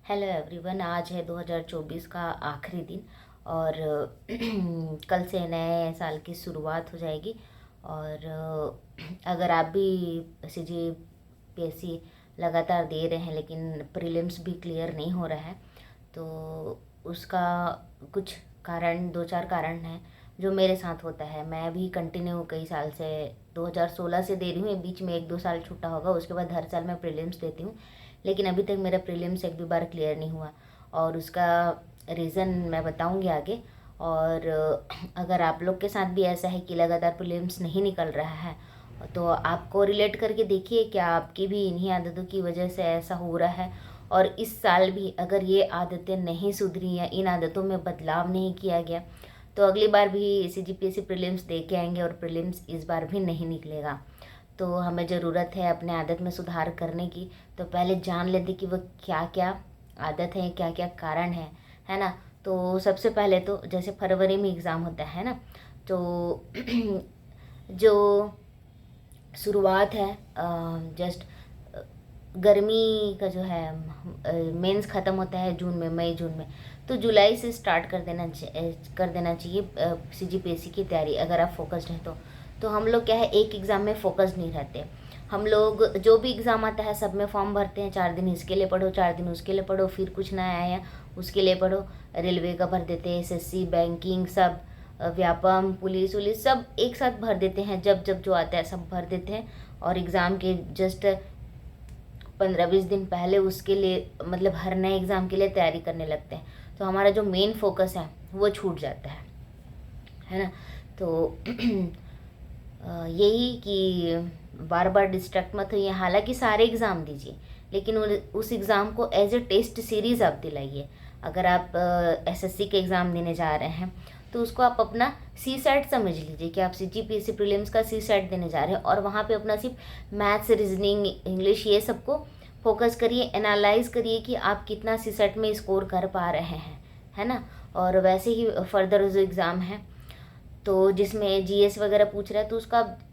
Hello everyone. आज है 2024 का आखिरी दिन और कल से नए साल की शुरुआत हो जाएगी। और अगर आप भी सी जी पी एस सी लगातार दे रहे हैं लेकिन प्रीलिम्स भी क्लियर नहीं हो रहा है तो उसका कुछ कारण, दो चार कारण हैं जो मेरे साथ होता है। मैं भी कंटिन्यू कई साल से 2016 से दे रही हूँ। बीच में एक दो साल छूटा होगा, उसके बाद हर साल मैं प्रीलिम्स देती हूँ, लेकिन अभी तक मेरा प्रीलिम्स एक भी बार क्लियर नहीं हुआ। और उसका रीज़न मैं बताऊंगी आगे। और अगर आप लोग के साथ भी ऐसा है कि लगातार प्रीलिम्स नहीं निकल रहा है तो आपको रिलेट करके देखिए, क्या आपकी भी इन्हीं आदतों की वजह से ऐसा हो रहा है। और इस साल भी अगर ये आदतें नहीं सुधरी या इन आदतों में बदलाव नहीं किया गया तो अगली बार भी C G P S C prelims दे के आएंगे और प्रीलिम्स इस बार भी नहीं निकलेगा। तो हमें ज़रूरत है अपने आदत में सुधार करने की। तो पहले जान लेते कि वो क्या क्या आदत है, क्या क्या कारण है ना। तो सबसे पहले तो जैसे फरवरी में एग्ज़ाम होता है ना, तो जो शुरुआत है, जस्ट गर्मी का जो है मेंस ख़त्म होता है जून में, मई जून में, तो जुलाई से स्टार्ट कर देना चाहिए सी जी पी एस सी की तैयारी अगर आप फोकस्ड हैं तो हम लोग क्या है, एक एग्ज़ाम में फोकस्ड नहीं रहते। हम लोग जो भी एग्ज़ाम आता है सब में फॉर्म भरते हैं, 4 दिन इसके लिए पढ़ो, 4 दिन उसके लिए पढ़ो, फिर कुछ नया आया उसके लिए पढ़ो। रेलवे का भर देते हैं, एस एस सी, बैंकिंग, सब व्यापम, पुलिस उलिस सब एक साथ भर देते हैं, जब जब जो आता है सब भर देते हैं। और एग्ज़ाम के जस्ट 15-20 दिन पहले उसके लिए, मतलब हर नए एग्ज़ाम के लिए तैयारी करने लगते हैं, तो हमारा जो मेन फोकस है वो छूट जाता है ना। तो यही कि बार बार डिस्ट्रैक्ट मत होइए। हालांकि सारे एग्ज़ाम दीजिए लेकिन उस एग्ज़ाम को एज ए टेस्ट सीरीज़ आप दिलाइए। अगर आप एसएससी के एग्ज़ाम देने जा रहे हैं तो उसको आप अपना सी सेट समझ लीजिए कि आप C G P S C prelims का सी सेट देने जा रहे हैं, और वहाँ पे अपना सिर्फ मैथ्स, रीजनिंग, इंग्लिश ये सबको फोकस करिए, एनालाइज करिए कि आप कितना सी सेट में स्कोर कर पा रहे हैं, है ना। और वैसे ही फर्दर जो एग्ज़ाम है तो जिसमें जीएस वगैरह पूछ रहा है तो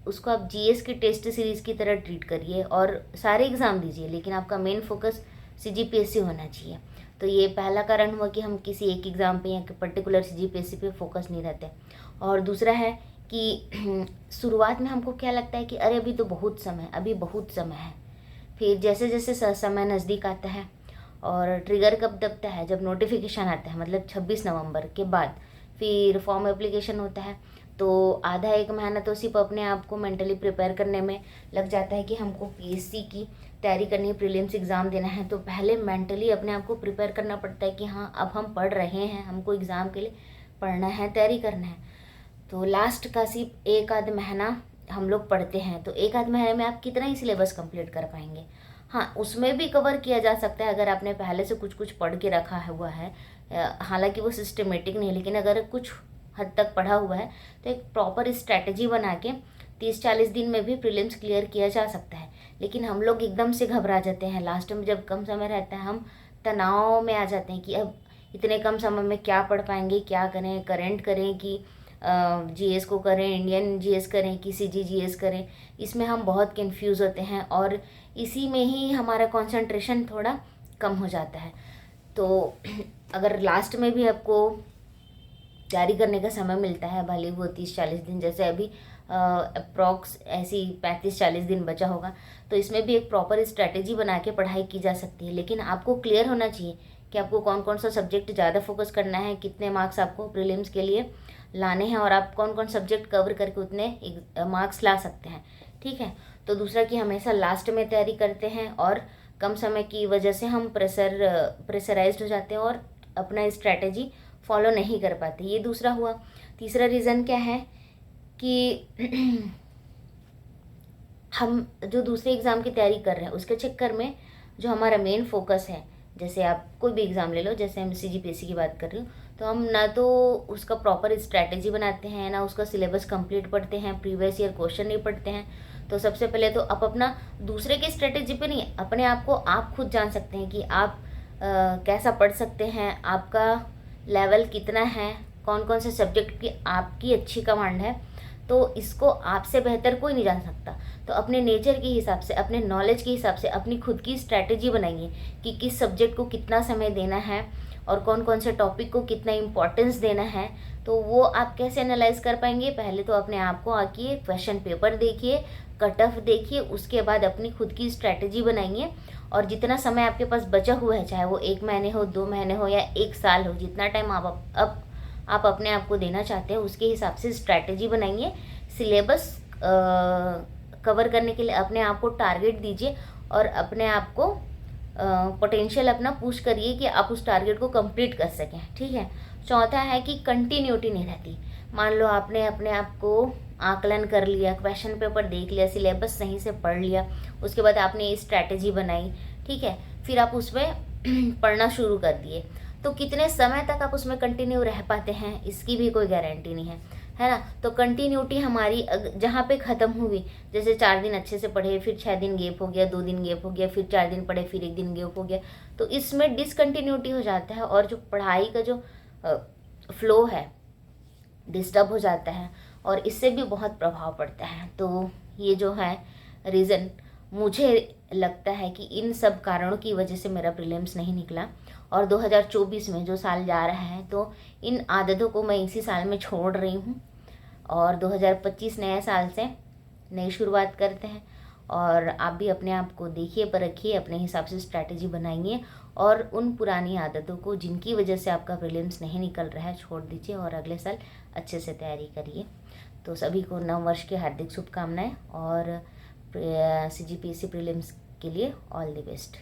उसको आप जीएस की टेस्ट सीरीज़ की तरह ट्रीट करिए और सारे एग्ज़ाम दीजिए, लेकिन आपका मेन फोकस सीजीपीएससी होना चाहिए। तो ये पहला कारण हुआ कि हम किसी एक एग्ज़ाम पे या पर्टिकुलर सीजीपीएससी पे फोकस नहीं रहते। और दूसरा है कि शुरुआत में हमको क्या लगता है कि अरे अभी तो बहुत समय, अभी बहुत समय है। फिर जैसे जैसे समय नज़दीक आता है और ट्रिगर कब दबता है, जब नोटिफिकेशन आता है, मतलब 26 नवंबर के बाद फिर फॉर्म एप्लीकेशन होता है, तो आधा एक महीना तो सिर्फ अपने आप को मेंटली प्रिपेयर करने में लग जाता है कि हमको पीएससी की तैयारी करनी है, प्रीलिम्स एग्ज़ाम देना है। तो पहले मेंटली अपने आप को प्रिपेयर करना पड़ता है कि हाँ अब हम पढ़ रहे हैं, हमको एग्ज़ाम के लिए पढ़ना है, तैयारी करना है। तो लास्ट का सिर्फ एक आध महीना हम लोग पढ़ते हैं, तो एक आध महीने में आप कितना ही सिलेबस कंप्लीट कर पाएंगे। हाँ, उसमें भी कवर किया जा सकता है अगर आपने पहले से कुछ कुछ पढ़ के रखा हुआ है। हालांकि वो सिस्टमेटिक नहीं, लेकिन अगर कुछ हद तक पढ़ा हुआ है तो एक प्रॉपर स्ट्रैटेजी बना के 30-40 दिन में भी प्रीलिम्स क्लियर किया जा सकता है। लेकिन हम लोग एकदम से घबरा जाते हैं, लास्ट में जब कम समय रहता है हम तनाव में आ जाते हैं कि अब इतने कम समय में क्या पढ़ पाएंगे, क्या करें, करेंट करें कि जीएस को करें, इंडियन जीएस करें कि सीजी जीएस करें। इसमें हम बहुत कंफ्यूज होते हैं और इसी में ही हमारा कंसंट्रेशन थोड़ा कम हो जाता है। तो अगर लास्ट में भी आपको तैयारी करने का समय मिलता है, भले वो 30-40 दिन, जैसे अभी अप्रॉक्स ऐसी 35-40 दिन बचा होगा, तो इसमें भी एक प्रॉपर स्ट्रैटेजी बना के पढ़ाई की जा सकती है। लेकिन आपको क्लियर होना चाहिए कि आपको कौन कौन सा सब्जेक्ट ज़्यादा फोकस करना है, कितने मार्क्स आपको प्रीलिम्स के लिए लाने हैं और आप कौन कौन सब्जेक्ट कवर करके उतने मार्क्स ला सकते हैं, ठीक है। तो दूसरा कि हमेशा लास्ट में तैयारी करते हैं और कम समय की वजह से हम प्रेशराइज्ड हो जाते हैं और अपना स्ट्रैटेजी फॉलो नहीं कर पाते, ये दूसरा हुआ। तीसरा रीज़न क्या है कि हम जो दूसरे एग्ज़ाम की तैयारी कर रहे हैं उसके चक्कर में जो हमारा मेन फोकस है, जैसे आप कोई भी एग्ज़ाम ले लो, जैसे हम सीजीपीएससी की बात कर रही हूँ, तो हम ना तो उसका प्रॉपर स्ट्रैटेजी बनाते हैं, ना उसका सिलेबस कंप्लीट पढ़ते हैं, प्रीवियस ईयर क्वेश्चन नहीं पढ़ते हैं। तो सबसे पहले तो आप अपना दूसरे की स्ट्रैटेजी पे नहीं, अपने आप को आप खुद जान सकते हैं कि आप कैसा पढ़ सकते हैं, आपका लेवल कितना है, कौन कौन से सब्जेक्ट की आपकी अच्छी कमांड है। तो इसको आपसे बेहतर कोई नहीं जान सकता। तो अपने नेचर के हिसाब से, अपने नॉलेज के हिसाब से अपनी खुद की स्ट्रैटेजी बनाइए कि किस सब्जेक्ट को कितना समय देना है और कौन कौन से टॉपिक को कितना इम्पोर्टेंस देना है। तो वो आप कैसे एनालाइज कर पाएंगे? पहले तो अपने आप को आकिए, क्वेश्चन पेपर देखिए, कट ऑफ देखिए, उसके बाद अपनी खुद की स्ट्रैटेजी बनाइए। और जितना समय आपके पास बचा हुआ है, चाहे वो 1 महीने हो, 2 महीने हो या 1 साल हो, जितना टाइम आप अपने आप को देना चाहते हैं उसके हिसाब से स्ट्रैटेजी बनाइए। सिलेबस कवर करने के लिए अपने आप को टारगेट दीजिए और अपने आप को पोटेंशियल अपना पुश करिए कि आप उस टारगेट को कंप्लीट कर सकें, ठीक है। चौथा है कि कंटिन्यूटी नहीं रहती। मान लो आपने अपने आप को आकलन कर लिया, क्वेश्चन पेपर देख लिया, सिलेबस सही से पढ़ लिया, उसके बाद आपने ये स्ट्रैटेजी बनाई, ठीक है, फिर आप उसमें पढ़ना शुरू कर दिए, तो कितने समय तक आप उसमें कंटिन्यू रह पाते हैं इसकी भी कोई गारंटी नहीं है ना। तो कंटिन्यूटी हमारी जहाँ पे ख़त्म हुई, जैसे 4 दिन अच्छे से पढ़े, फिर 6 दिन गैप हो गया, 2 दिन गैप हो गया, फिर 4 दिन पढ़े, फिर 1 दिन गैप हो गया, तो इसमें डिसकंटिन्यूटी हो जाता है और जो पढ़ाई का जो फ्लो है डिस्टर्ब हो जाता है और इससे भी बहुत प्रभाव पड़ता है। तो ये जो है रीज़न, मुझे लगता है कि इन सब कारणों की वजह से मेरा प्रीलिम्स नहीं निकला। और 2024 में जो साल जा रहा है, तो इन आदतों को मैं इसी साल में छोड़ रही हूँ और 2025 नए साल से नई शुरुआत करते हैं। और आप भी अपने आप को देखिए, परखिए, अपने हिसाब से स्ट्रैटेजी बनाइए और उन पुरानी आदतों को जिनकी वजह से आपका प्रीलिम्स नहीं निकल रहा है छोड़ दीजिए और अगले साल अच्छे से तैयारी करिए। तो सभी को नव वर्ष की हार्दिक शुभकामनाएं और CGPSC प्रीलिम्स के लिए ऑल द बेस्ट।